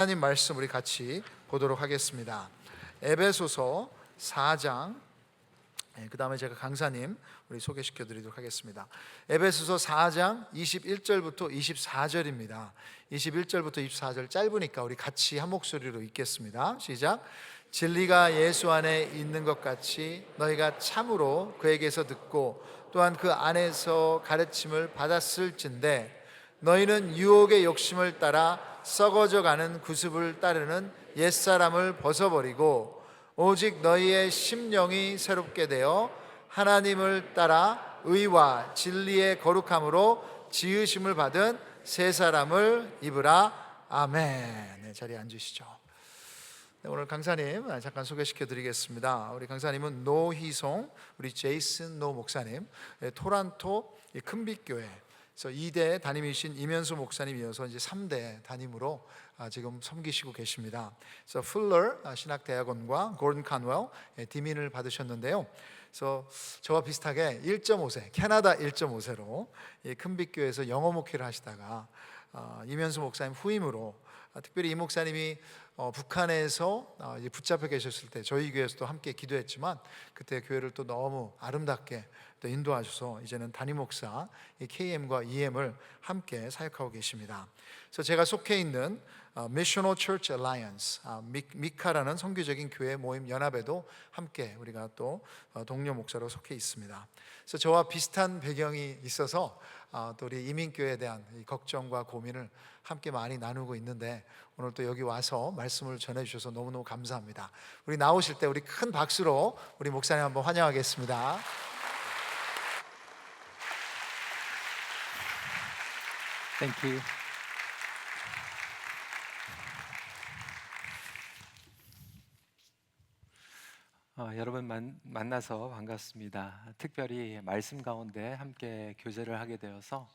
하나님 말씀 우리 같이 보도록 하겠습니다. 에베소서 4장, 그 다음에 제가 강사님 우리 소개시켜 드리도록 하겠습니다. 에베소서 4장 21절부터 24절입니다. 21절부터 24절 짧으니까 우리 같이 한 목소리로 읽겠습니다. 시작. 진리가 예수 안에 있는 것 같이 너희가 참으로 그에게서 듣고 또한 그 안에서 가르침을 받았을진데 너희는 유혹의 욕심을 따라 썩어져 가는 구습을 따르는 옛사람을 벗어버리고 오직 너희의 심령이 새롭게 되어 하나님을 따라 의와 진리의 거룩함으로 지으심을 받은 새 사람을 입으라. 아멘. 네, 자리에 앉으시죠. 네, 오늘 강사님 잠깐 소개시켜 드리겠습니다. 우리 강사님은 노희송, 우리 제이슨 노 목사님, 토론토 큰빛교회 2대 담임이신 이면수 목사님 이어서 이제 3대 담임으로 지금 섬기시고 계십니다. 그래서 풀러 신학대학원과 고든 칸웰 디민을 받으셨는데요. 그래서 저와 비슷하게 1.5세, 캐나다 1.5세로 큰빛교회에서 영어 목회를 하시다가 이면수 목사님 후임으로 특별히 이 목사님이 북한에서 붙잡혀 계셨을 때 저희 교회에서도 함께 기도했지만 그때 교회를 또 너무 아름답게 또 인도하셔서 이제는 담임 목사 KM과 EM을 함께 사역하고 계십니다. 그래서 제가 속해 있는 Missional Church Alliance 미카라는 선교적인 교회 모임 연합에도 함께 우리가 또 동료 목사로 속해 있습니다. 그래서 저와 비슷한 배경이 있어서 또 우리 이민교회에 대한 이 걱정과 고민을 함께 많이 나누고 있는데 오늘 또 여기 와서 말씀을 전해주셔서 너무너무 감사합니다. 우리 나오실 때 우리 큰 박수로 우리 목사님 한번 환영하겠습니다. Thank you. 여러분 만나서 반갑습니다. 특별히 말씀 가운데 함께 교제를 하게 되어서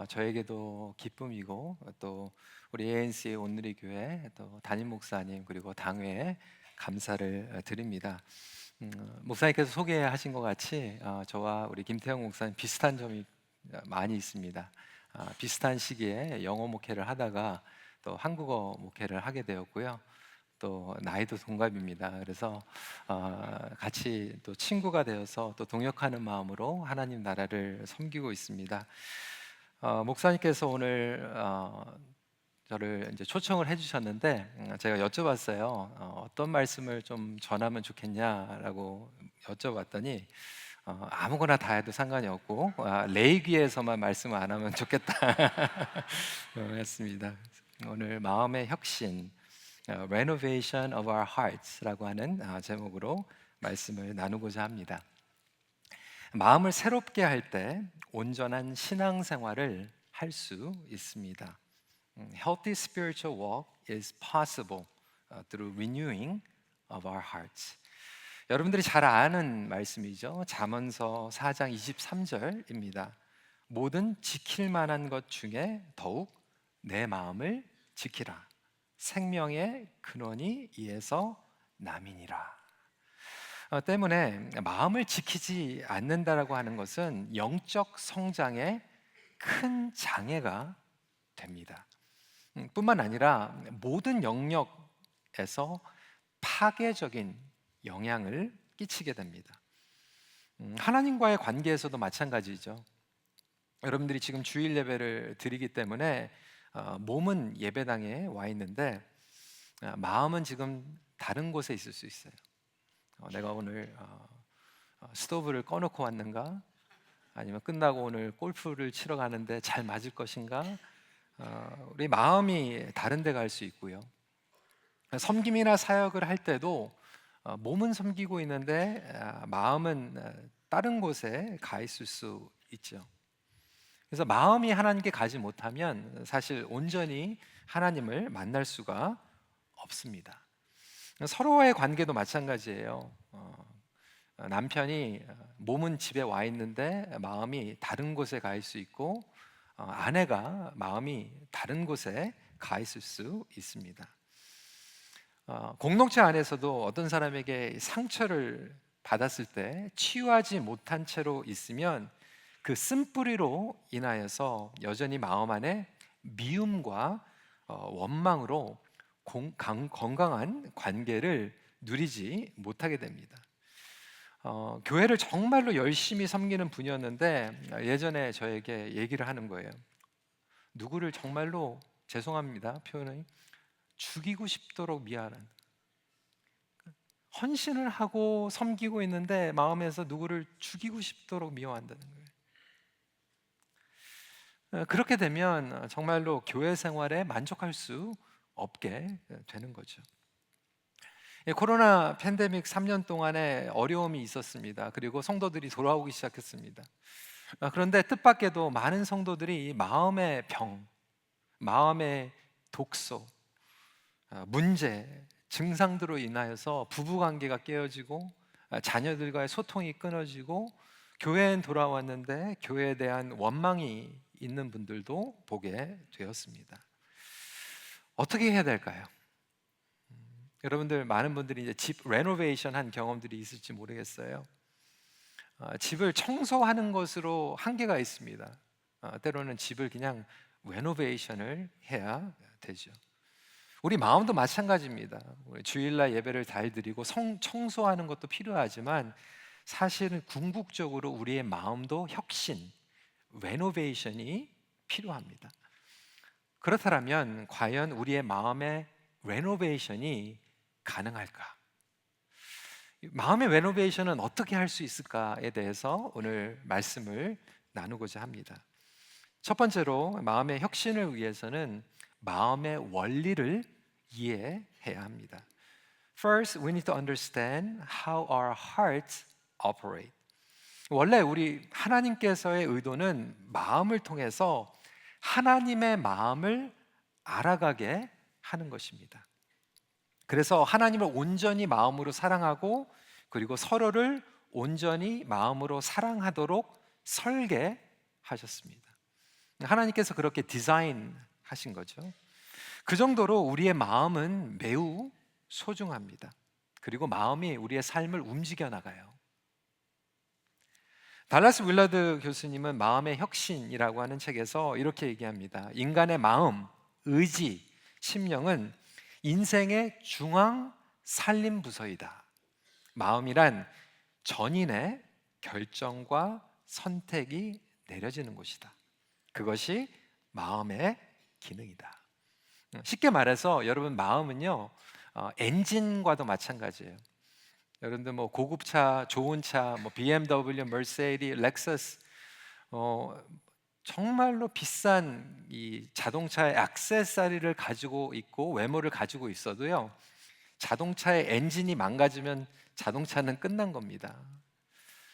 저에게도 기쁨이고 또 우리 ANC 온누리 교회 또 담임 목사님 그리고 당회에 감사를 드립니다. 목사님께서 소개하신 것 같이 저와 우리 김태형 목사님 비슷한 점이 많이 있습니다. 비슷한 시기에 영어 목회를 하다가 또 한국어 목회를 하게 되었고요. 또 나이도 동갑입니다. 그래서 같이 또 친구가 되어서 또 동역하는 마음으로 하나님 나라를 섬기고 있습니다. 목사님께서 오늘 저를 이제 초청을 해주셨는데 제가 여쭤봤어요. 어떤 말씀을 좀 전하면 좋겠냐라고 여쭤봤더니 아무거나 다 해도 상관이 없고 레이기에서만 말씀 안 하면 좋겠다 했습니다. 오늘 마음의 혁신 Renovation of our Hearts라고 하는 제목으로 말씀을 나누고자 합니다. 마음을 새롭게 할 때 온전한 신앙생활을 할 수 있습니다. Healthy spiritual walk is possible through renewing of our hearts. 여러분들이 잘 아는 말씀이죠. 잠언서 4장 23절입니다. 모든 지킬 만한 것 중에 더욱 내 마음을 지키라. 생명의 근원이 이에서 남이니라. 때문에 마음을 지키지 않는다라고 하는 것은 영적 성장에 큰 장애가 됩니다. 뿐만 아니라 모든 영역에서 파괴적인 영향을 끼치게 됩니다. 하나님과의 관계에서도 마찬가지죠. 여러분들이 지금 주일 예배를 드리기 때문에 몸은 예배당에 와 있는데 마음은 지금 다른 곳에 있을 수 있어요. 내가 오늘 스토브를 꺼놓고 왔는가? 아니면 끝나고 오늘 골프를 치러 가는데 잘 맞을 것인가? 우리 마음이 다른 데 갈 수 있고요. 섬김이나 사역을 할 때도 몸은 섬기고 있는데 마음은 다른 곳에 가 있을 수 있죠. 그래서 마음이 하나님께 가지 못하면 사실 온전히 하나님을 만날 수가 없습니다. 서로의 관계도 마찬가지예요. 남편이 몸은 집에 와 있는데 마음이 다른 곳에 가 있을 수 있고 아내가 마음이 다른 곳에 가 있을 수 있습니다. 공동체 안에서도 어떤 사람에게 상처를 받았을 때 치유하지 못한 채로 있으면 그 쓴뿌리로 인하여서 여전히 마음 안에 미움과 원망으로 건강한 관계를 누리지 못하게 됩니다. 교회를 정말로 열심히 섬기는 분이었는데 예전에 저에게 얘기를 하는 거예요. 누구를 정말로, 죄송합니다 표현이, 죽이고 싶도록 미워하는, 헌신을 하고 섬기고 있는데 마음에서 누구를 죽이고 싶도록 미워한다는 거예요. 그렇게 되면 정말로 교회 생활에 만족할 수 없게 되는 거죠. 코로나 팬데믹 3년 동안에 어려움이 있었습니다. 그리고 성도들이 돌아오기 시작했습니다. 그런데 뜻밖에도 많은 성도들이 마음의 병, 마음의 독소, 문제, 증상들로 인하여서 부부관계가 깨어지고 자녀들과의 소통이 끊어지고 교회엔 돌아왔는데 교회에 대한 원망이 있는 분들도 보게 되었습니다. 어떻게 해야 될까요? 여러분들 많은 분들이 이제 집 레노베이션 한 경험들이 있을지 모르겠어요. 집을 청소하는 것으로 한계가 있습니다. 때로는 집을 그냥 레노베이션을 해야 되죠. 우리 마음도 마찬가지입니다. 우리 주일날 예배를 잘 드리고 청소하는 것도 필요하지만 사실은 궁극적으로 우리의 마음도 혁신, 레노베이션이 필요합니다. 그렇다면 과연 우리의 마음의 레노베이션이 가능할까? 마음의 레노베이션은 어떻게 할 수 있을까에 대해서 오늘 말씀을 나누고자 합니다. 첫 번째로 마음의 혁신을 위해서는 마음의 원리를 이해해야 합니다. First, we need to understand how our hearts operate. 원래 우리 하나님께서의 의도는 마음을 통해서 하나님의 마음을 알아가게 하는 것입니다. 그래서 하나님을 온전히 마음으로 사랑하고 그리고 서로를 온전히 마음으로 사랑하도록 설계하셨습니다. 하나님께서 그렇게 디자인하신 거죠. 그 정도로 우리의 마음은 매우 소중합니다. 그리고 마음이 우리의 삶을 움직여 나가요. 달라스 윌러드 교수님은 마음의 혁신이라고 하는 책에서 이렇게 얘기합니다. 인간의 마음, 의지, 심령은 인생의 중앙 살림 부서이다. 마음이란 전인의 결정과 선택이 내려지는 곳이다. 그것이 마음의 기능이다. 쉽게 말해서 여러분 마음은요 엔진과도 마찬가지예요. 여러분들 뭐 고급차, 좋은 차, 뭐 BMW, 머세디스, 렉서스, 정말로 비싼 이 자동차의 액세서리를 가지고 있고 외모를 가지고 있어도요 자동차의 엔진이 망가지면 자동차는 끝난 겁니다.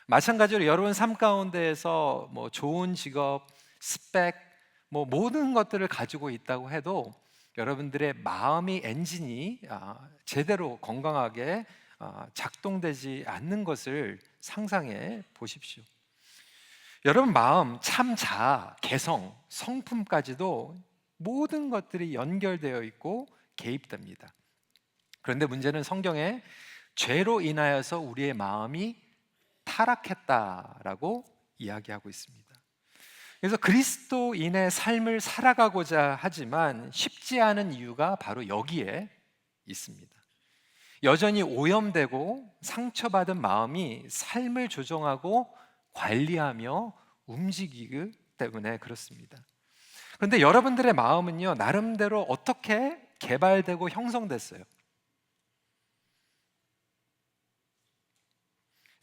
마찬가지로 여러분 삶 가운데에서 뭐 좋은 직업, 스펙, 뭐 모든 것들을 가지고 있다고 해도 여러분들의 마음이 엔진이 제대로 건강하게 작동되지 않는 것을 상상해 보십시오. 여러분 마음, 참, 자아, 개성, 성품까지도 모든 것들이 연결되어 있고 개입됩니다. 그런데 문제는 성경에 죄로 인하여서 우리의 마음이 타락했다라고 이야기하고 있습니다. 그래서 그리스도인의 삶을 살아가고자 하지만 쉽지 않은 이유가 바로 여기에 있습니다. 여전히 오염되고 상처받은 마음이 삶을 조종하고 관리하며 움직이기 때문에 그렇습니다. 그런데 여러분들의 마음은요 나름대로 어떻게 개발되고 형성됐어요.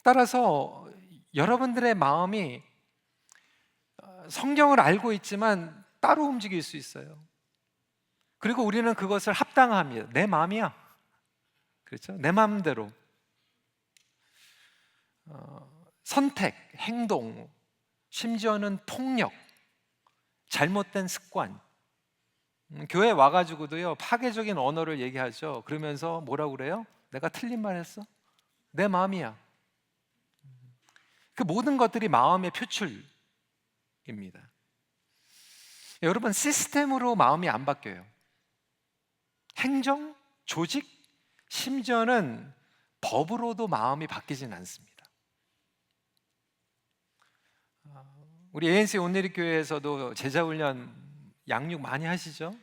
따라서 여러분들의 마음이 성경을 알고 있지만 따로 움직일 수 있어요. 그리고 우리는 그것을 합당합니다. 내 마음이야. 그렇죠? 내 마음대로 선택, 행동, 심지어는 폭력, 잘못된 습관. 교회 와가지고도요 파괴적인 언어를 얘기하죠. 그러면서 뭐라고 그래요? 내가 틀린 말 했어? 내 마음이야. 그 모든 것들이 마음의 표출입니다. 여러분 시스템으로 마음이 안 바뀌어요. 행정, 조직, 심지어는 법으로도 마음이 바뀌지는 않습니다. 우리 ANC 온누리 교회에서도 제자훈련 양육 많이 하시죠?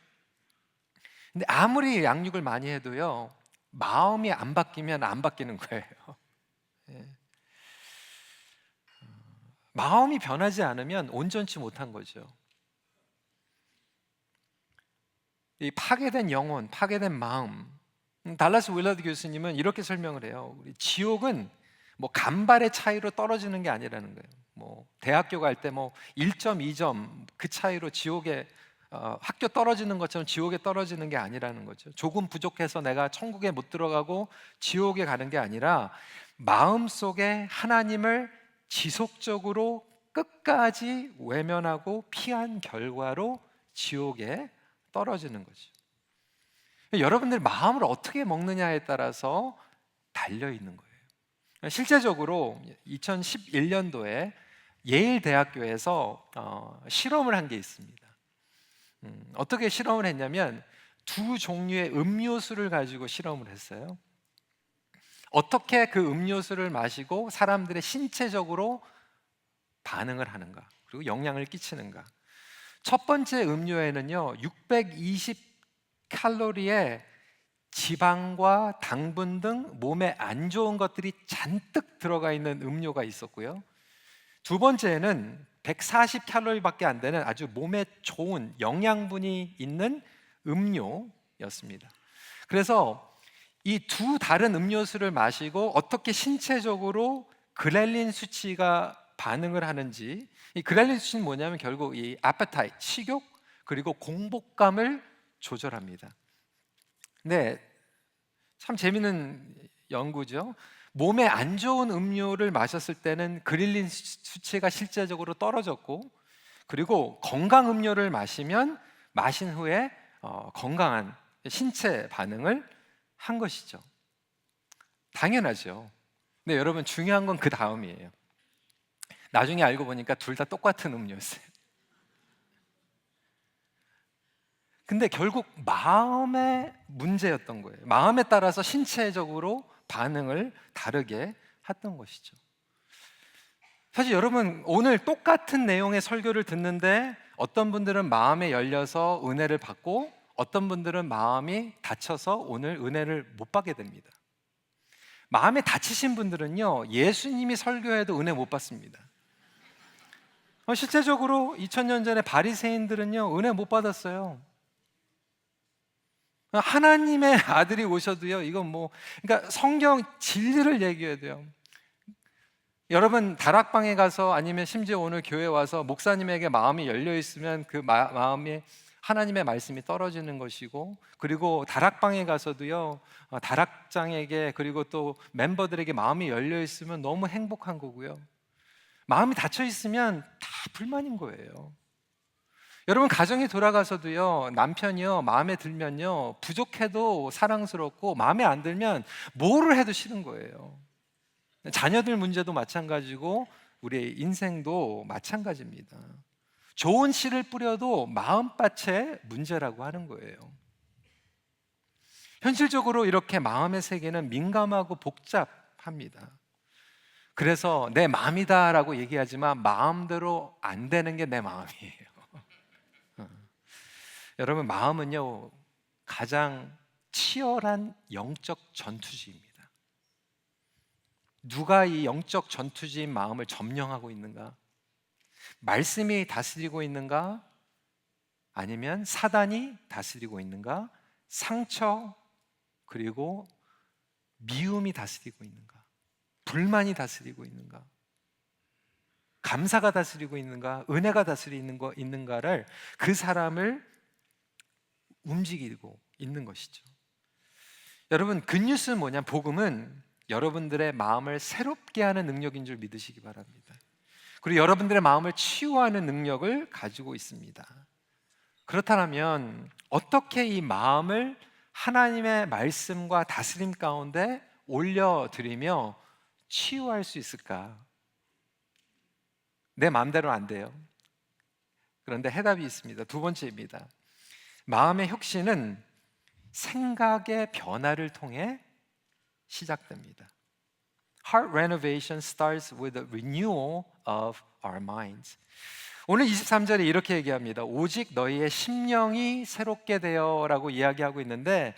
근데 아무리 양육을 많이 해도요, 마음이 안 바뀌면 안 바뀌는 거예요. 예. 마음이 변하지 않으면 온전치 못한 거죠. 이 파괴된 영혼, 파괴된 마음. 달라스 윌러드 교수님은 이렇게 설명을 해요. 우리 지옥은 뭐 간발의 차이로 떨어지는 게 아니라는 거예요. 뭐 대학교 갈 때 뭐 1점, 2점 그 차이로 지옥에 학교 떨어지는 것처럼 지옥에 떨어지는 게 아니라는 거죠. 조금 부족해서 내가 천국에 못 들어가고 지옥에 가는 게 아니라 마음속에 하나님을 지속적으로 끝까지 외면하고 피한 결과로 지옥에 떨어지는 거죠. 여러분들 마음을 어떻게 먹느냐에 따라서 달려 있는 거예요. 실제적으로 2011년도에 예일 대학교에서 실험을 한 게 있습니다. 어떻게 실험을 했냐면 두 종류의 음료수를 가지고 실험을 했어요. 어떻게 그 음료수를 마시고 사람들의 신체적으로 반응을 하는가, 그리고 영향을 끼치는가. 첫 번째 음료에는요 620 칼로리의 지방과 당분 등 몸에 안 좋은 것들이 잔뜩 들어가 있는 음료가 있었고요. 두 번째는 140 칼로리밖에 안 되는 아주 몸에 좋은 영양분이 있는 음료였습니다. 그래서 이 두 다른 음료수를 마시고 어떻게 신체적으로 그렐린 수치가 반응을 하는지, 이 그렐린 수치는 뭐냐면 결국 이 appetite, 식욕, 그리고 공복감을 조절합니다. 네, 참 재미있는 연구죠. 몸에 안 좋은 음료를 마셨을 때는 그렐린 수치가 실제적으로 떨어졌고, 그리고 건강 음료를 마신 후에 건강한 신체 반응을 한 것이죠. 당연하죠. 근데 여러분 중요한 건 그 다음이에요. 나중에 알고 보니까 둘 다 똑같은 음료였어요. 근데 결국 마음의 문제였던 거예요. 마음에 따라서 신체적으로 반응을 다르게 했던 것이죠. 사실 여러분 오늘 똑같은 내용의 설교를 듣는데 어떤 분들은 마음에 열려서 은혜를 받고 어떤 분들은 마음이 다쳐서 오늘 은혜를 못 받게 됩니다. 마음에 다치신 분들은요 예수님이 설교해도 은혜 못 받습니다. 실제적으로 2000년 전에 바리새인들은요 은혜 못 받았어요. 하나님의 아들이 오셔도요 이건 뭐 그러니까 성경 진리를 얘기해야 돼요. 여러분 다락방에 가서 아니면 심지어 오늘 교회 와서 목사님에게 마음이 열려 있으면 그 마음에 하나님의 말씀이 떨어지는 것이고, 그리고 다락방에 가서도요 다락장에게 그리고 또 멤버들에게 마음이 열려 있으면 너무 행복한 거고요, 마음이 닫혀 있으면 다 불만인 거예요. 여러분 가정에 돌아가서도요 남편이요 마음에 들면요 부족해도 사랑스럽고 마음에 안 들면 뭐를 해도 싫은 거예요. 자녀들 문제도 마찬가지고 우리의 인생도 마찬가지입니다. 좋은 씨를 뿌려도 마음밭의 문제라고 하는 거예요. 현실적으로 이렇게 마음의 세계는 민감하고 복잡합니다. 그래서 내 마음이다라고 얘기하지만 마음대로 안 되는 게 내 마음이에요. 여러분 마음은요 가장 치열한 영적 전투지입니다. 누가 이 영적 전투지인 마음을 점령하고 있는가? 말씀이 다스리고 있는가? 아니면 사단이 다스리고 있는가? 상처 그리고 미움이 다스리고 있는가? 불만이 다스리고 있는가? 감사가 다스리고 있는가? 은혜가 다스리고 있는가를 그 사람을 움직이고 있는 것이죠. 여러분 굿뉴스는 뭐냐? 복음은 여러분들의 마음을 새롭게 하는 능력인 줄 믿으시기 바랍니다. 그리고 여러분들의 마음을 치유하는 능력을 가지고 있습니다. 그렇다면 어떻게 이 마음을 하나님의 말씀과 다스림 가운데 올려드리며 치유할 수 있을까? 내 마음대로 안 돼요. 그런데 해답이 있습니다. 두 번째입니다. 마음의 혁신은 생각의 변화를 통해 시작됩니다. Heart renovation starts with a renewal of our minds. 오늘 23절에 이렇게 얘기합니다. 오직 너희의 심령이 새롭게 되어라고 이야기하고 있는데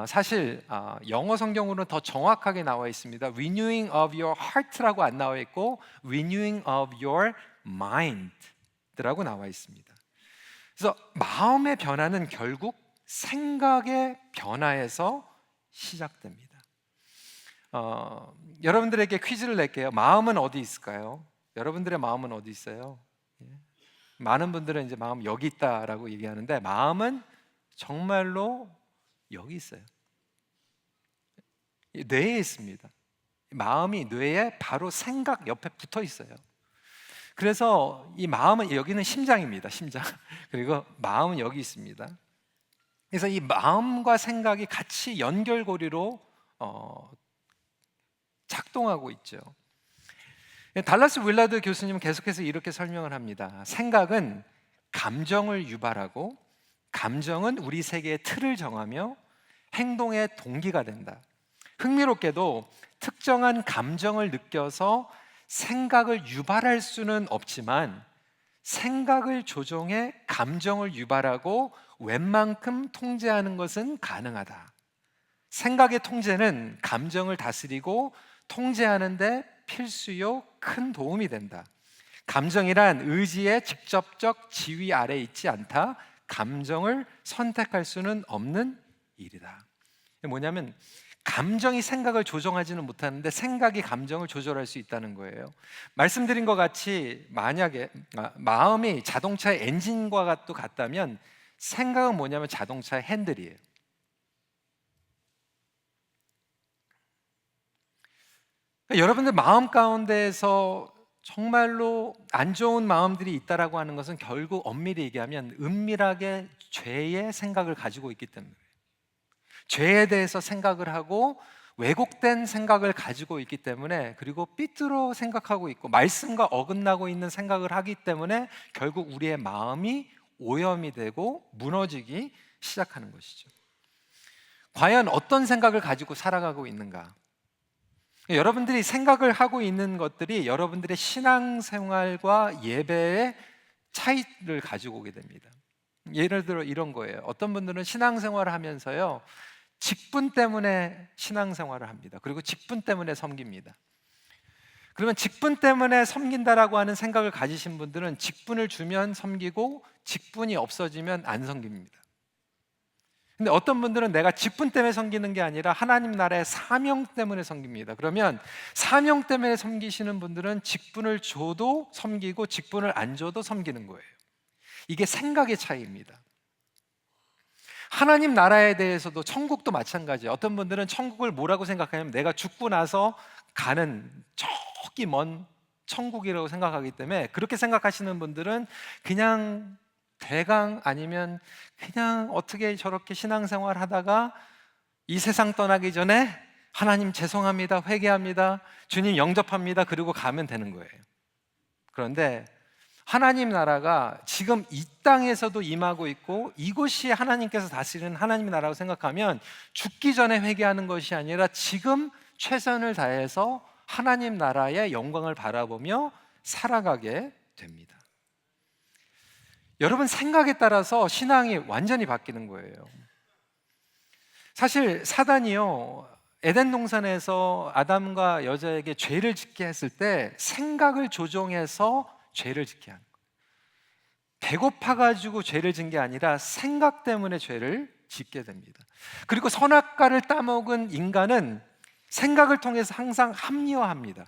사실 영어 성경으로는 더 정확하게 나와 있습니다. Renewing of your heart라고 안 나와 있고 Renewing of your mind라고 나와 있습니다. 그래서 마음의 변화는 결국 생각의 변화에서 시작됩니다. 여러분들에게 퀴즈를 낼게요. 마음은 어디 있을까요? 여러분들의 마음은 어디 있어요? 많은 분들은 이제 마음 여기 있다라고 얘기하는데 마음은 정말로 여기 있어요. 뇌에 있습니다. 마음이 뇌에 바로 생각 옆에 붙어 있어요. 그래서 이 마음은 여기는 심장입니다. 심장. 그리고 마음은 여기 있습니다. 그래서 이 마음과 생각이 같이 연결고리로 작동하고 있죠. 달라스 윌라드 교수님은 계속해서 이렇게 설명을 합니다. 생각은 감정을 유발하고 감정은 우리 세계의 틀을 정하며 행동의 동기가 된다. 흥미롭게도 특정한 감정을 느껴서 생각을 유발할 수는 없지만 생각을 조종해 감정을 유발하고 웬만큼 통제하는 것은 가능하다. 생각의 통제는 감정을 다스리고 통제하는데 필수요 큰 도움이 된다. 감정이란 의지의 직접적 지위 아래 있지 않다. 감정을 선택할 수는 없는 일이다. 뭐냐면 감정이 생각을 조종하지는 못하는데 생각이 감정을 조절할 수 있다는 거예요. 말씀드린 것 같이 만약에 마음이 자동차의 엔진과 같다면 생각은 뭐냐면 자동차의 핸들이에요. 여러분들 마음 가운데에서 정말로 안 좋은 마음들이 있다라고 하는 것은 결국 엄밀히 얘기하면 은밀하게 죄의 생각을 가지고 있기 때문에 죄에 대해서 생각을 하고 왜곡된 생각을 가지고 있기 때문에 그리고 삐뚤어 생각하고 있고 말씀과 어긋나고 있는 생각을 하기 때문에 결국 우리의 마음이 오염이 되고 무너지기 시작하는 것이죠. 과연 어떤 생각을 가지고 살아가고 있는가? 여러분들이 생각을 하고 있는 것들이 여러분들의 신앙생활과 예배의 차이를 가지고 오게 됩니다. 예를 들어 이런 거예요. 어떤 분들은 신앙생활을 하면서요 직분 때문에 신앙생활을 합니다. 그리고 직분 때문에 섬깁니다. 그러면 직분 때문에 섬긴다라고 하는 생각을 가지신 분들은 직분을 주면 섬기고 직분이 없어지면 안 섬깁니다. 근데 어떤 분들은 내가 직분 때문에 섬기는 게 아니라 하나님 나라의 사명 때문에 섬깁니다. 그러면 사명 때문에 섬기시는 분들은 직분을 줘도 섬기고 직분을 안 줘도 섬기는 거예요. 이게 생각의 차이입니다. 하나님 나라에 대해서도 천국도 마찬가지예요. 어떤 분들은 천국을 뭐라고 생각하냐면 내가 죽고 나서 가는 저기 먼 천국이라고 생각하기 때문에 그렇게 생각하시는 분들은 그냥 대강 아니면 그냥 어떻게 저렇게 신앙생활 하다가 이 세상 떠나기 전에 하나님 죄송합니다, 회개합니다, 주님 영접합니다, 그리고 가면 되는 거예요. 그런데 하나님 나라가 지금 이 땅에서도 임하고 있고 이곳이 하나님께서 다스리는 하나님의 나라라고 생각하면 죽기 전에 회개하는 것이 아니라 지금 최선을 다해서 하나님 나라의 영광을 바라보며 살아가게 됩니다. 여러분 생각에 따라서 신앙이 완전히 바뀌는 거예요. 사실 사단이요 에덴 동산에서 아담과 여자에게 죄를 짓게 했을 때 생각을 조종해서 죄를 짓게 한 거예요. 배고파가지고 죄를 진 게 아니라 생각 때문에 죄를 짓게 됩니다. 그리고 선악과를 따먹은 인간은 생각을 통해서 항상 합리화합니다.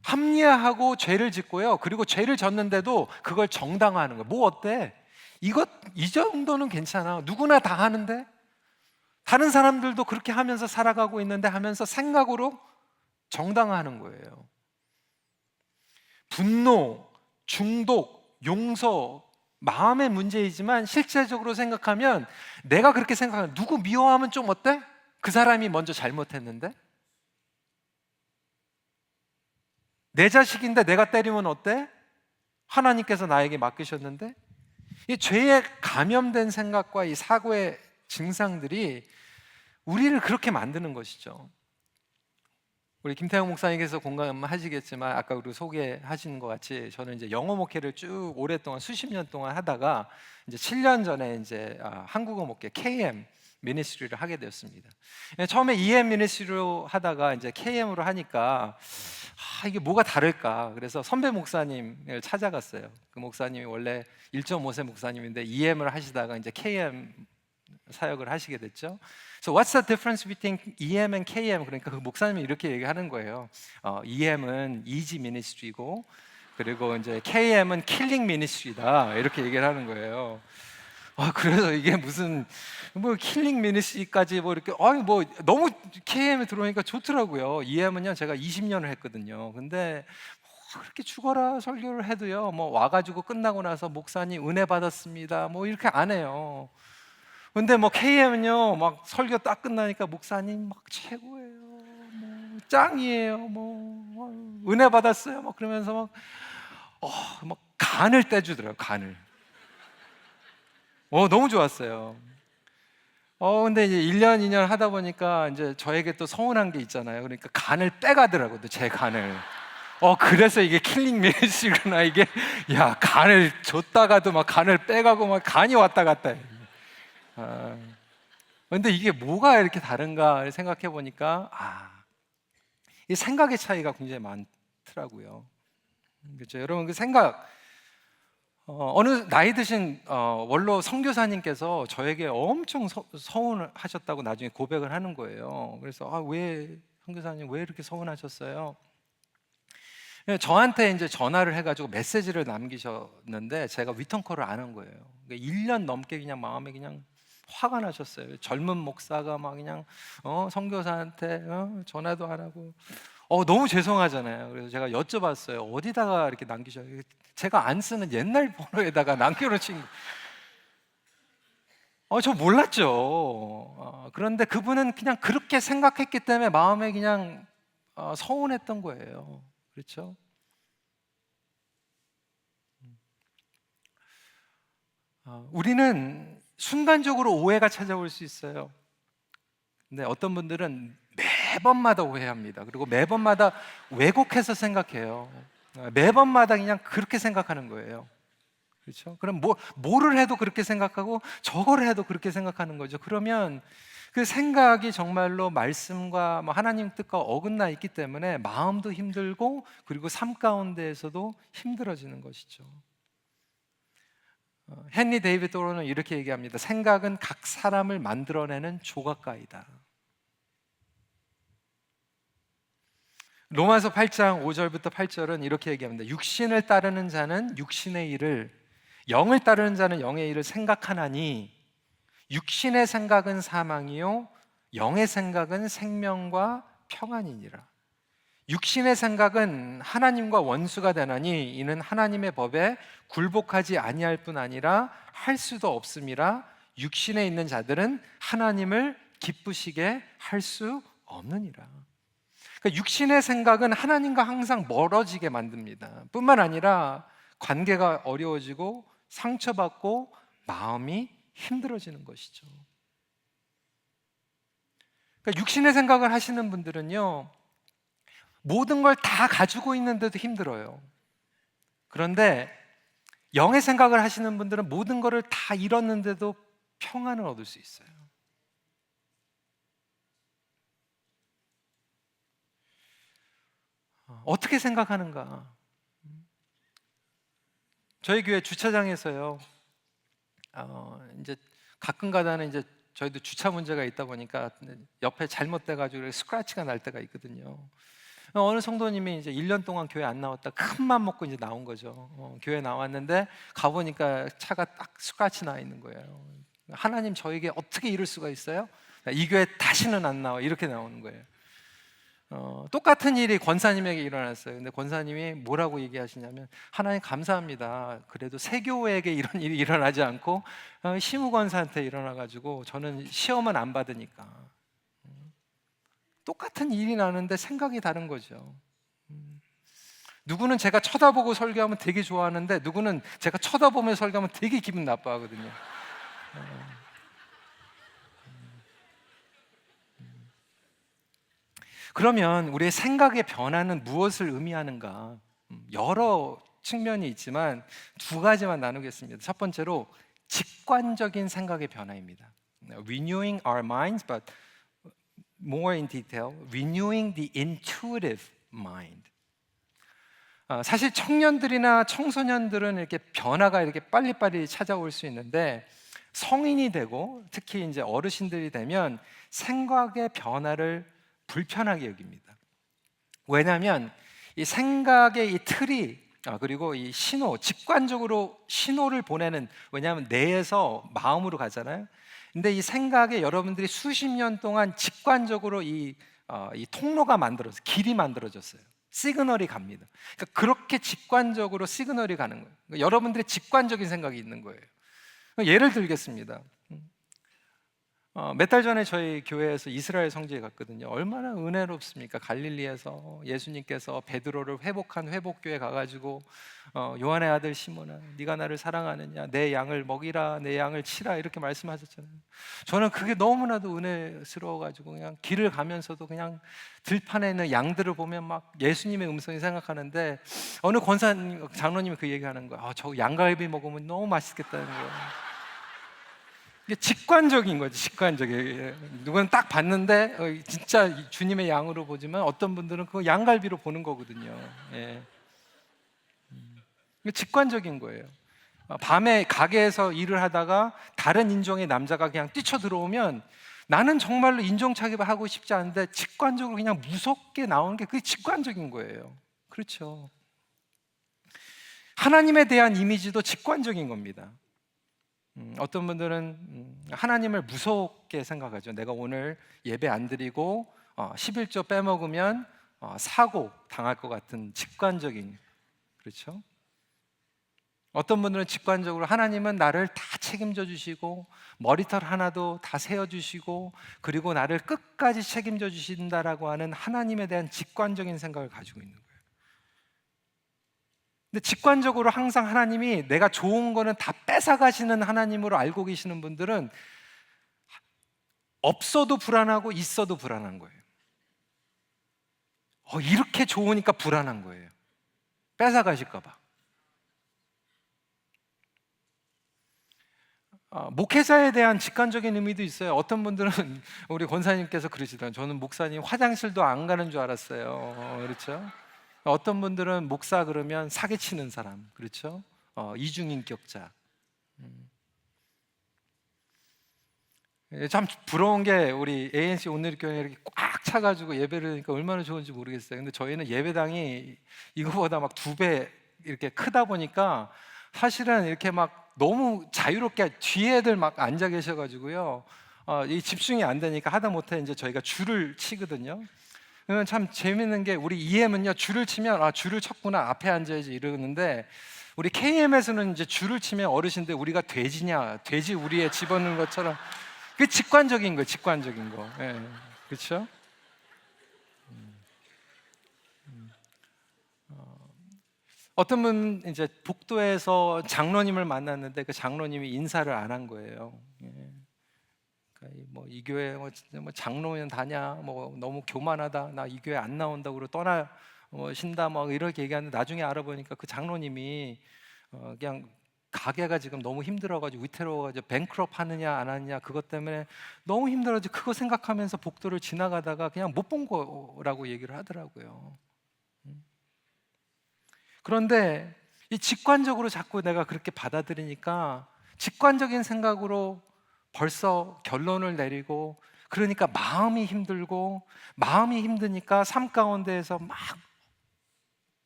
합리화하고 죄를 짓고요. 그리고 죄를 졌는데도 그걸 정당화하는 거예요. 뭐 어때? 이 정도는 괜찮아. 누구나 다 하는데? 다른 사람들도 그렇게 하면서 살아가고 있는데 하면서 생각으로 정당화하는 거예요. 분노, 중독, 용서, 마음의 문제이지만 실제적으로 생각하면 내가 그렇게 생각하면 누구 미워하면 좀 어때? 그 사람이 먼저 잘못했는데? 내 자식인데 내가 때리면 어때? 하나님께서 나에게 맡기셨는데? 이 죄에 감염된 생각과 이 사고의 증상들이 우리를 그렇게 만드는 것이죠. 우리 김태형 목사님께서 공감하시겠지만 아까 우리 소개하시는 것 같이 저는 이제 영어 목회를 쭉 오랫동안 수십 년 동안 하다가 이제 7년 전에 이제 한국어 목회 KM 미니스트리를 하게 되었습니다. 처음에 EM 미니스트리로 하다가 이제 KM으로 하니까 이게 뭐가 다를까? 그래서 선배 목사님을 찾아갔어요. 그 목사님이 원래 1.5세 목사님인데 EM을 하시다가 이제 KM 사역을 하시게 됐죠. So what's the difference between EM and KM? 그러니까 그 목사님이 이렇게 얘기하는 거예요. EM은 Easy Ministry고, 그리고 이제 KM은 Killing Ministry다. 이렇게 얘기를 하는 거예요. 그래서 이게 무슨 뭐 킬링 미니스트리까지 뭐 이렇게 뭐 너무 KM에 들어오니까 좋더라고요. EM은요 제가 20년을 했거든요. 근데 그렇게 죽어라 설교를 해도요 뭐 와가지고 끝나고 나서 목사님 은혜 받았습니다 뭐 이렇게 안 해요. 근데 뭐 KM은요 막 설교 딱 끝나니까 목사님 막 최고예요, 뭐 짱이에요, 뭐 은혜 받았어요 막 그러면서 막 간을 떼주더라고요. 간을. 너무 좋았어요. 근데 이제 1년, 2년 하다 보니까 이제 저에게 또 서운한 게 있잖아요. 그러니까 간을 빼가더라고요, 제 간을. 그래서 이게 킬링 미니스트리구나. 이게, 야, 간을 줬다가도 막 간을 빼가고 막 간이 왔다 갔다 해. 근데 이게 뭐가 이렇게 다른가 생각해 보니까, 이 생각의 차이가 굉장히 많더라고요. 그렇죠? 여러분, 그 생각, 어느 나이 드신 원로 선교사님께서 저에게 엄청 서운하셨다고 나중에 고백을 하는 거예요. 그래서 왜 선교사님 왜 이렇게 서운하셨어요? 저한테 이제 전화를 해가지고 메시지를 남기셨는데 제가 리턴콜을 안 한 거예요. 1년 넘게 그냥 마음에 그냥 화가 나셨어요. 젊은 목사가 막 그냥 선교사한테 전화도 안 하고 너무 죄송하잖아요. 그래서 제가 여쭤봤어요. 어디다가 이렇게 남기셔요? 제가 안 쓰는 옛날 번호에다가 남겨놓으신. 저 몰랐죠. 그런데 그분은 그냥 그렇게 생각했기 때문에 마음에 그냥 서운했던 거예요. 그렇죠? 우리는 순간적으로 오해가 찾아올 수 있어요. 근데 어떤 분들은 매번마다 오해합니다. 그리고 매번마다 왜곡해서 생각해요. 매번마다 그냥 그렇게 생각하는 거예요. 그렇죠? 그럼 뭐를 해도 그렇게 생각하고 저거를 해도 그렇게 생각하는 거죠. 그러면 그 생각이 정말로 말씀과 하나님 뜻과 어긋나 있기 때문에 마음도 힘들고 그리고 삶 가운데에서도 힘들어지는 것이죠. 헨리 데이비드 토로는 이렇게 얘기합니다. 생각은 각 사람을 만들어내는 조각가이다. 로마서 8장 5절부터 8절은 이렇게 얘기합니다. 육신을 따르는 자는 육신의 일을, 영을 따르는 자는 영의 일을 생각하나니 육신의 생각은 사망이요 영의 생각은 생명과 평안이니라. 육신의 생각은 하나님과 원수가 되나니 이는 하나님의 법에 굴복하지 아니할 뿐 아니라 할 수도 없음이라. 육신에 있는 자들은 하나님을 기쁘시게 할 수 없느니라. 그러니까 육신의 생각은 하나님과 항상 멀어지게 만듭니다. 뿐만 아니라 관계가 어려워지고 상처받고 마음이 힘들어지는 것이죠. 그러니까 육신의 생각을 하시는 분들은요 모든 걸 다 가지고 있는데도 힘들어요. 그런데 영의 생각을 하시는 분들은 모든 것을 다 잃었는데도 평안을 얻을 수 있어요. 어떻게 생각하는가? 저희 교회 주차장에서요. 이제 가끔 가다는 이제 저희도 주차 문제가 있다 보니까 옆에 잘못돼가지고 스크래치가 날 때가 있거든요. 어느 성도님이 이제 1년 동안 교회 안 나왔다 큰 맘 먹고 이제 나온 거죠. 교회 나왔는데 가보니까 차가 딱 스크래치 나 있는 거예요. 하나님 저에게 어떻게 이럴 수가 있어요? 이 교회 다시는 안 나와 이렇게 나오는 거예요. 똑같은 일이 권사님에게 일어났어요. 근데 권사님이 뭐라고 얘기하시냐면 하나님 감사합니다. 그래도 새 교회에게 이런 일이 일어나지 않고 시무 권사한테 일어나가지고 저는 시험은 안 받으니까. 똑같은 일이 나는데 생각이 다른 거죠. 누구는 제가 쳐다보고 설교하면 되게 좋아하는데 누구는 제가 쳐다보면 설교하면 되게 기분 나빠하거든요. 그러면 우리의 생각의 변화는 무엇을 의미하는가? 여러 측면이 있지만 두 가지만 나누겠습니다. 첫 번째로 직관적인 생각의 변화입니다. Renewing our minds, but more in detail, renewing the intuitive mind. 사실 청년들이나 청소년들은 이렇게 변화가 이렇게 빨리빨리 찾아올 수 있는데 성인이 되고 특히 이제 어르신들이 되면 생각의 변화를 불편하게 여깁니다. 왜냐하면 이 생각의 이 틀이 그리고 이 신호, 직관적으로 신호를 보내는, 왜냐하면 뇌에서 마음으로 가잖아요. 근데 이 생각에 여러분들이 수십 년 동안 직관적으로 이 통로가 만들어서 길이 만들어졌어요. 시그널이 갑니다. 그러니까 그렇게 직관적으로 시그널이 가는 거예요. 그러니까 여러분들의 직관적인 생각이 있는 거예요. 예를 들겠습니다. 몇 달 전에 저희 교회에서 이스라엘 성지에 갔거든요. 얼마나 은혜롭습니까? 갈릴리에서 예수님께서 베드로를 회복한 회복교회 가가지고 요한의 아들 시몬아, 네가 나를 사랑하느냐? 내 양을 먹이라, 내 양을 치라, 이렇게 말씀하셨잖아요. 저는 그게 너무나도 은혜스러워가지고 그냥 길을 가면서도 그냥 들판에 있는 양들을 보면 막 예수님의 음성이 생각하는데 어느 권사님, 장로님이 그 얘기하는 거예요. 저 양갈비 먹으면 너무 맛있겠다는 거예요. 이게 직관적인 거지, 직관적인. 누구는 딱 봤는데 진짜 주님의 양으로 보지만 어떤 분들은 그거 양갈비로 보는 거거든요. 예. 이게 직관적인 거예요. 밤에 가게에서 일을 하다가 다른 인종의 남자가 그냥 뛰쳐 들어오면 나는 정말로 인종차별을 하고 싶지 않은데 직관적으로 그냥 무섭게 나오는 게 그게 직관적인 거예요. 그렇죠. 하나님에 대한 이미지도 직관적인 겁니다. 어떤 분들은 하나님을 무섭게 생각하죠. 내가 오늘 예배 안 드리고 11조 빼먹으면 사고 당할 것 같은 직관적인, 그렇죠? 어떤 분들은 직관적으로 하나님은 나를 다 책임져 주시고 머리털 하나도 다 세어 주시고 그리고 나를 끝까지 책임져 주신다라고 하는 하나님에 대한 직관적인 생각을 가지고 있는 거예요. 근데 직관적으로 항상 하나님이 내가 좋은 거는 다 뺏어가시는 하나님으로 알고 계시는 분들은 없어도 불안하고 있어도 불안한 거예요. 이렇게 좋으니까 불안한 거예요. 뺏어가실까 봐. 목회자에 대한 직관적인 의미도 있어요. 어떤 분들은 우리 권사님께서 그러시더라고요. 저는 목사님 화장실도 안 가는 줄 알았어요. 그렇죠? 어떤 분들은 목사 그러면 사기치는 사람, 그렇죠? 이중인격자. 참 부러운 게 우리 ANC 온누리교회 이렇게 꽉 차가지고 예배를 하니까 얼마나 좋은지 모르겠어요. 근데 저희는 예배당이 이거보다 막 2배 이렇게 크다 보니까 사실은 이렇게 막 너무 자유롭게 뒤에 애들 막 앉아 계셔가지고요. 이 집중이 안 되니까 하다 못해 이제 저희가 줄을 치거든요. 참 재밌는 게 우리 EM은요 줄을 치면 줄을 쳤구나 앞에 앉아야지 이러는데 우리 KM에서는 이제 줄을 치면 어르신들 우리가 돼지냐 돼지 우리에 집어넣는 것처럼 그 직관적인 거, 직관적인 거, 예, 그렇죠? 어떤 분 이제 복도에서 장로님을 만났는데 그 장로님이 인사를 안 한 거예요. 예. 뭐 이 교회 뭐 장로면 다냐, 뭐 너무 교만하다, 나 이 교회 안 나온다고 그러고 떠나 신다, 뭐 이렇게 얘기하는데 나중에 알아보니까 그 장로님이 그냥 가게가 지금 너무 힘들어가지고 위태로워가지고 뱅크럽 하느냐 안 하느냐 그것 때문에 너무 힘들어가지고 그거 생각하면서 복도를 지나가다가 그냥 못 본 거라고 얘기를 하더라고요. 그런데 이 직관적으로 자꾸 내가 그렇게 받아들이니까 직관적인 생각으로 벌써 결론을 내리고 그러니까 마음이 힘들고 마음이 힘드니까 삶 가운데에서 막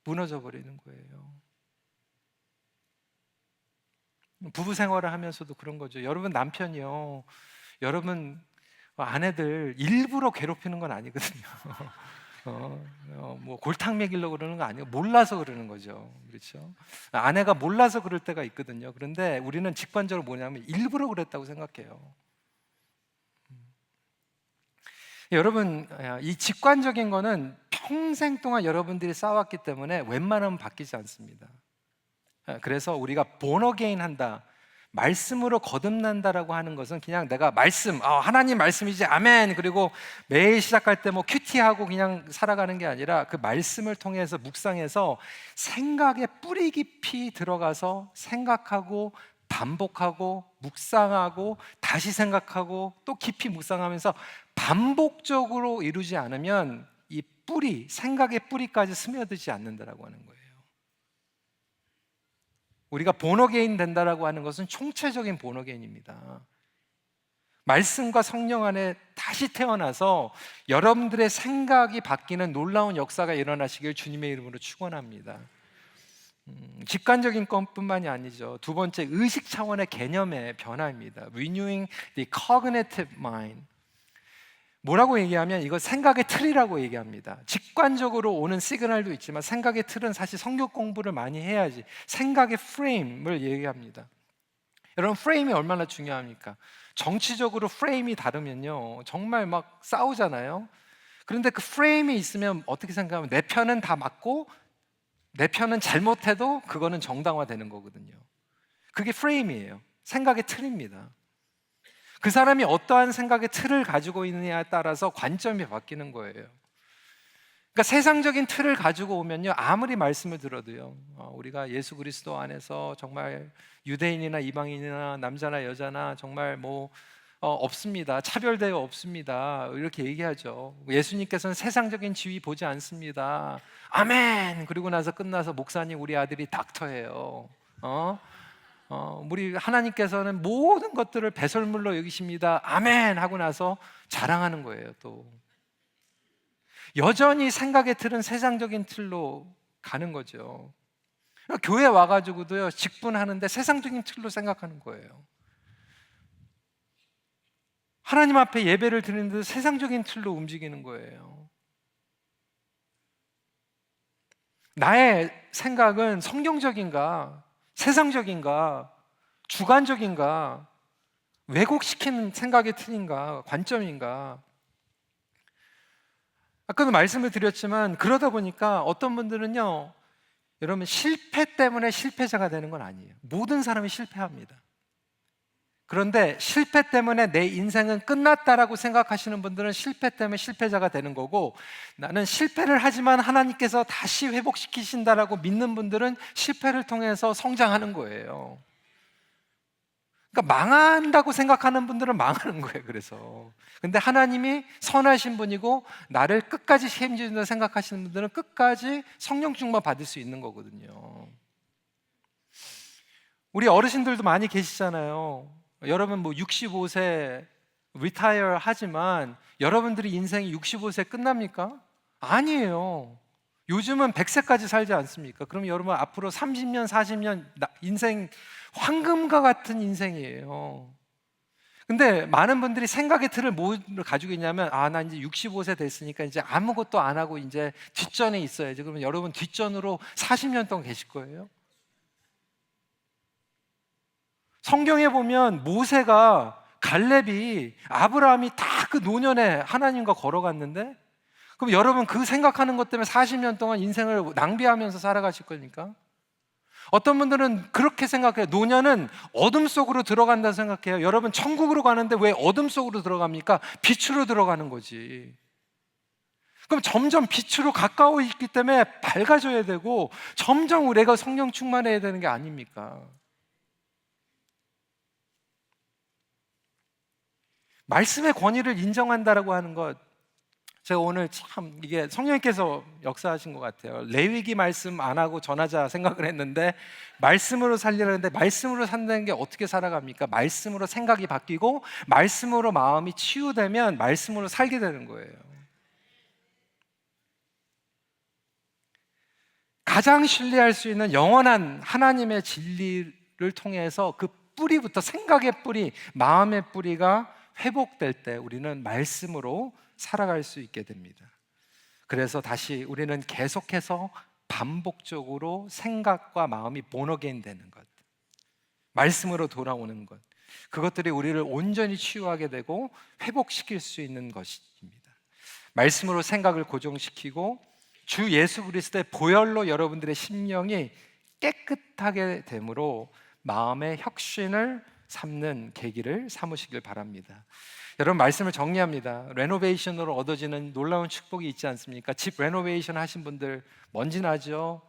무너져 버리는 거예요. 부부 생활을 하면서도 그런 거죠. 여러분 남편이요, 여러분 아내들 일부러 괴롭히는 건 아니거든요. 뭐 골탕 먹이려고 그러는 거 아니에요. 몰라서 그러는 거죠. 그렇죠? 아내가 몰라서 그럴 때가 있거든요. 그런데 우리는 직관적으로 뭐냐면 일부러 그랬다고 생각해요. 여러분, 이 직관적인 거는 평생 동안 여러분들이 쌓아왔기 때문에 웬만하면 바뀌지 않습니다. 그래서 우리가 born again 한다, 말씀으로 거듭난다라고 하는 것은 그냥 내가 말씀, 하나님 말씀이지 아멘, 그리고 매일 시작할 때 뭐 큐티하고 그냥 살아가는 게 아니라 그 말씀을 통해서 묵상해서 생각에 뿌리 깊이 들어가서 생각하고 반복하고 묵상하고 다시 생각하고 또 깊이 묵상하면서 반복적으로 이루지 않으면 이 뿌리, 생각의 뿌리까지 스며들지 않는다라고 하는 거예요. 우리가 본어게인 된다라고 하는 것은 총체적인 본어게인입니다. 말씀과 성령 안에 다시 태어나서 여러분들의 생각이 바뀌는 놀라운 역사가 일어나시길 주님의 이름으로 축원합니다. 직관적인 것뿐만이 아니죠. 두 번째, 의식 차원의 개념의 변화입니다. Renewing the cognitive mind. 뭐라고 얘기하면 이거 생각의 틀이라고 얘기합니다. 직관적으로 오는 시그널도 있지만 생각의 틀은 사실 성경 공부를 많이 해야지 생각의 프레임을 얘기합니다. 여러분, 프레임이 얼마나 중요합니까? 정치적으로 프레임이 다르면요 정말 막 싸우잖아요. 그런데 그 프레임이 있으면 어떻게 생각하면 내 편은 다 맞고 내 편은 잘못해도 그거는 정당화되는 거거든요. 그게 프레임이에요. 생각의 틀입니다. 그 사람이 어떠한 생각의 틀을 가지고 있느냐에 따라서 관점이 바뀌는 거예요. 그러니까 세상적인 틀을 가지고 오면요 아무리 말씀을 들어도요 우리가 예수 그리스도 안에서 정말 유대인이나 이방인이나 남자나 여자나 정말 없습니다. 차별대우 없습니다. 이렇게 얘기하죠. 예수님께서는 세상적인 지위 보지 않습니다. 아멘. 그리고 나서 끝나서 목사님 우리 아들이 닥터예요. 우리 하나님께서는 모든 것들을 배설물로 여기십니다. 아멘 하고 나서 자랑하는 거예요. 또 여전히 생각의 틀은 세상적인 틀로 가는 거죠. 교회 와가지고도요 직분하는데 세상적인 틀로 생각하는 거예요. 하나님 앞에 예배를 드리는데 세상적인 틀로 움직이는 거예요. 나의 생각은 성경적인가, 세상적인가, 주관적인가, 왜곡시키는 생각의 틀인가, 관점인가. 아까도 말씀을 드렸지만 그러다 보니까 어떤 분들은요 여러분 실패 때문에 실패자가 되는 건 아니에요. 모든 사람이 실패합니다. 그런데 실패 때문에 내 인생은 끝났다라고 생각하시는 분들은 실패 때문에 실패자가 되는 거고, 나는 실패를 하지만 하나님께서 다시 회복시키신다라고 믿는 분들은 실패를 통해서 성장하는 거예요. 그러니까 망한다고 생각하는 분들은 망하는 거예요. 그래서 근데 하나님이 선하신 분이고 나를 끝까지 책임진다고 생각하시는 분들은 끝까지 성령 충만 받을 수 있는 거거든요. 우리 어르신들도 많이 계시잖아요. 여러분 65세 리타이어 하지만 여러분들이 인생이 65세 끝납니까? 아니에요. 요즘은 100세까지 살지 않습니까? 그럼 여러분 앞으로 30년, 40년 인생 황금과 같은 인생이에요. 근데 많은 분들이 생각의 틀을 뭘 가지고 있냐면 나 이제 65세 됐으니까 이제 아무것도 안 하고 이제 뒷전에 있어야지. 그러면 여러분 뒷전으로 40년 동안 계실 거예요. 성경에 보면 모세가 갈렙이 아브라함이 다 그 노년에 하나님과 걸어갔는데, 그럼 여러분 그 생각하는 것 때문에 40년 동안 인생을 낭비하면서 살아가실 거니까? 어떤 분들은 그렇게 생각해요. 노년은 어둠 속으로 들어간다 생각해요. 여러분 천국으로 가는데 왜 어둠 속으로 들어갑니까? 빛으로 들어가는 거지. 그럼 점점 빛으로 가까워 있기 때문에 밝아져야 되고 점점 우리가 성령 충만해야 되는 게 아닙니까? 말씀의 권위를 인정한다라고 하는 것, 제가 오늘 참 이게 성령님께서 역사하신 것 같아요. 레위기 말씀 안 하고 전하자 생각을 했는데 말씀으로 살리라는데, 말씀으로 산다는 게 어떻게 살아갑니까? 말씀으로 생각이 바뀌고 말씀으로 마음이 치유되면 말씀으로 살게 되는 거예요. 가장 신뢰할 수 있는 영원한 하나님의 진리를 통해서 그 뿌리부터, 생각의 뿌리, 마음의 뿌리가 회복될 때 우리는 말씀으로 살아갈 수 있게 됩니다. 그래서 다시 우리는 계속해서 반복적으로 생각과 마음이 본어게인 되는 것, 말씀으로 돌아오는 것, 그것들이 우리를 온전히 치유하게 되고 회복시킬 수 있는 것입니다. 말씀으로 생각을 고정시키고 주 예수 그리스도의 보혈로 여러분들의 심령이 깨끗하게 되므로 마음의 혁신을 삼는 계기를 삼으시길 바랍니다. 여러분, 말씀을 정리합니다. 레노베이션으로 얻어지는 놀라운 축복이 있지 않습니까? 집 레노베이션 하신 분들 먼지 나죠?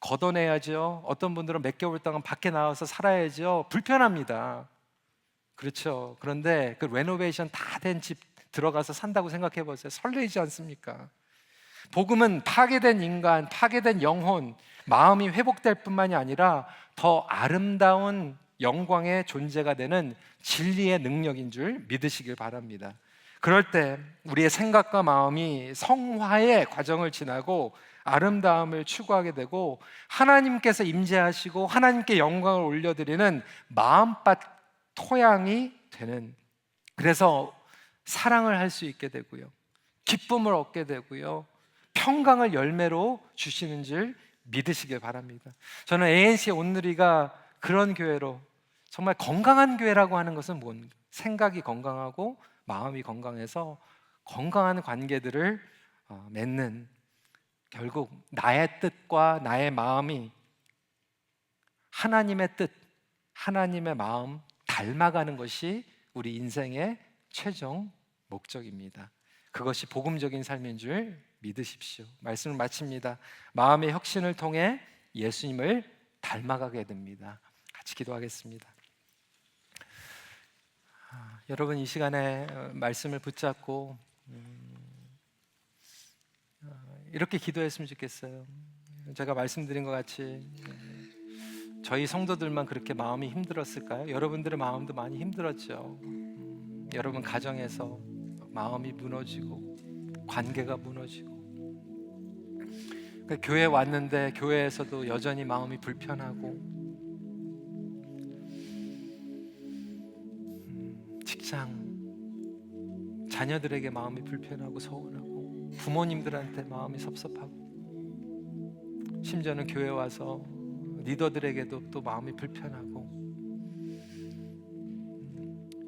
걷어내야죠. 어떤 분들은 몇 개월 동안 밖에 나와서 살아야죠. 불편합니다. 그렇죠. 그런데 그 레노베이션 다 된 집 들어가서 산다고 생각해 보세요. 설레지 않습니까? 복음은 파괴된 인간, 파괴된 영혼, 마음이 회복될 뿐만이 아니라 더 아름다운 영광의 존재가 되는 진리의 능력인 줄 믿으시길 바랍니다. 그럴 때 우리의 생각과 마음이 성화의 과정을 지나고 아름다움을 추구하게 되고 하나님께서 임재하시고 하나님께 영광을 올려드리는 마음밭 토양이 되는, 그래서 사랑을 할 수 있게 되고요, 기쁨을 얻게 되고요, 평강을 열매로 주시는 줄 믿으시길 바랍니다. 저는 ANC의 온누리가 그런 교회로, 정말 건강한 교회라고 하는 것은 뭔가, 생각이 건강하고 마음이 건강해서 건강한 관계들을 맺는, 결국 나의 뜻과 나의 마음이 하나님의 뜻, 하나님의 마음 닮아가는 것이 우리 인생의 최종 목적입니다. 그것이 복음적인 삶인 줄 믿으십시오. 말씀을 마칩니다. 마음의 혁신을 통해 예수님을 닮아가게 됩니다. 같이 기도하겠습니다. 여러분, 이 시간에 말씀을 붙잡고 이렇게 기도했으면 좋겠어요. 제가 말씀드린 것 같이 저희 성도들만 그렇게 마음이 힘들었을까요? 여러분들의 마음도 많이 힘들었죠. 여러분 가정에서 마음이 무너지고 관계가 무너지고, 교회 왔는데 교회에서도 여전히 마음이 불편하고, 직장 자녀들에게 마음이 불편하고 서운하고, 부모님들한테 마음이 섭섭하고, 심지어는 교회 와서 리더들에게도 또 마음이 불편하고,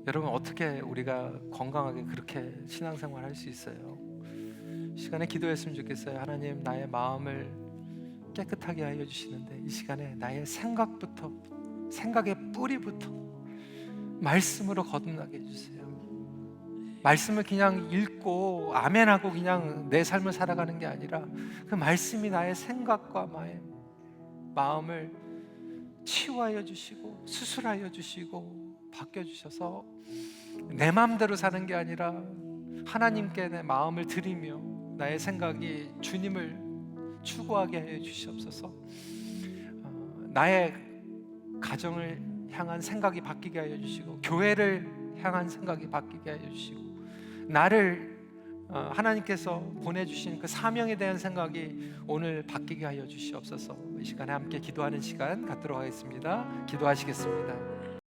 여러분, 어떻게 우리가 건강하게 그렇게 신앙생활 할 수 있어요? 시간에 기도했으면 좋겠어요. 하나님, 나의 마음을 깨끗하게 하여 주시는데 이 시간에 나의 생각부터, 생각의 뿌리부터 말씀으로 거듭나게 해주세요. 말씀을 그냥 읽고 아멘하고 그냥 내 삶을 살아가는 게 아니라 그 말씀이 나의 생각과 마음을 치유하여 주시고 수술하여 주시고 바뀌어주셔서 내 마음대로 사는 게 아니라 하나님께 내 마음을 드리며 나의 생각이 주님을 추구하게 해 주시옵소서. 나의 가정을 향한 생각이 바뀌게 하여 주시고, 교회를 향한 생각이 바뀌게 하여 주시고, 나를 하나님께서 보내주신 그 사명에 대한 생각이 오늘 바뀌게 하여 주시옵소서. 이 시간에 함께 기도하는 시간 갖도록 하겠습니다. 기도하시겠습니다.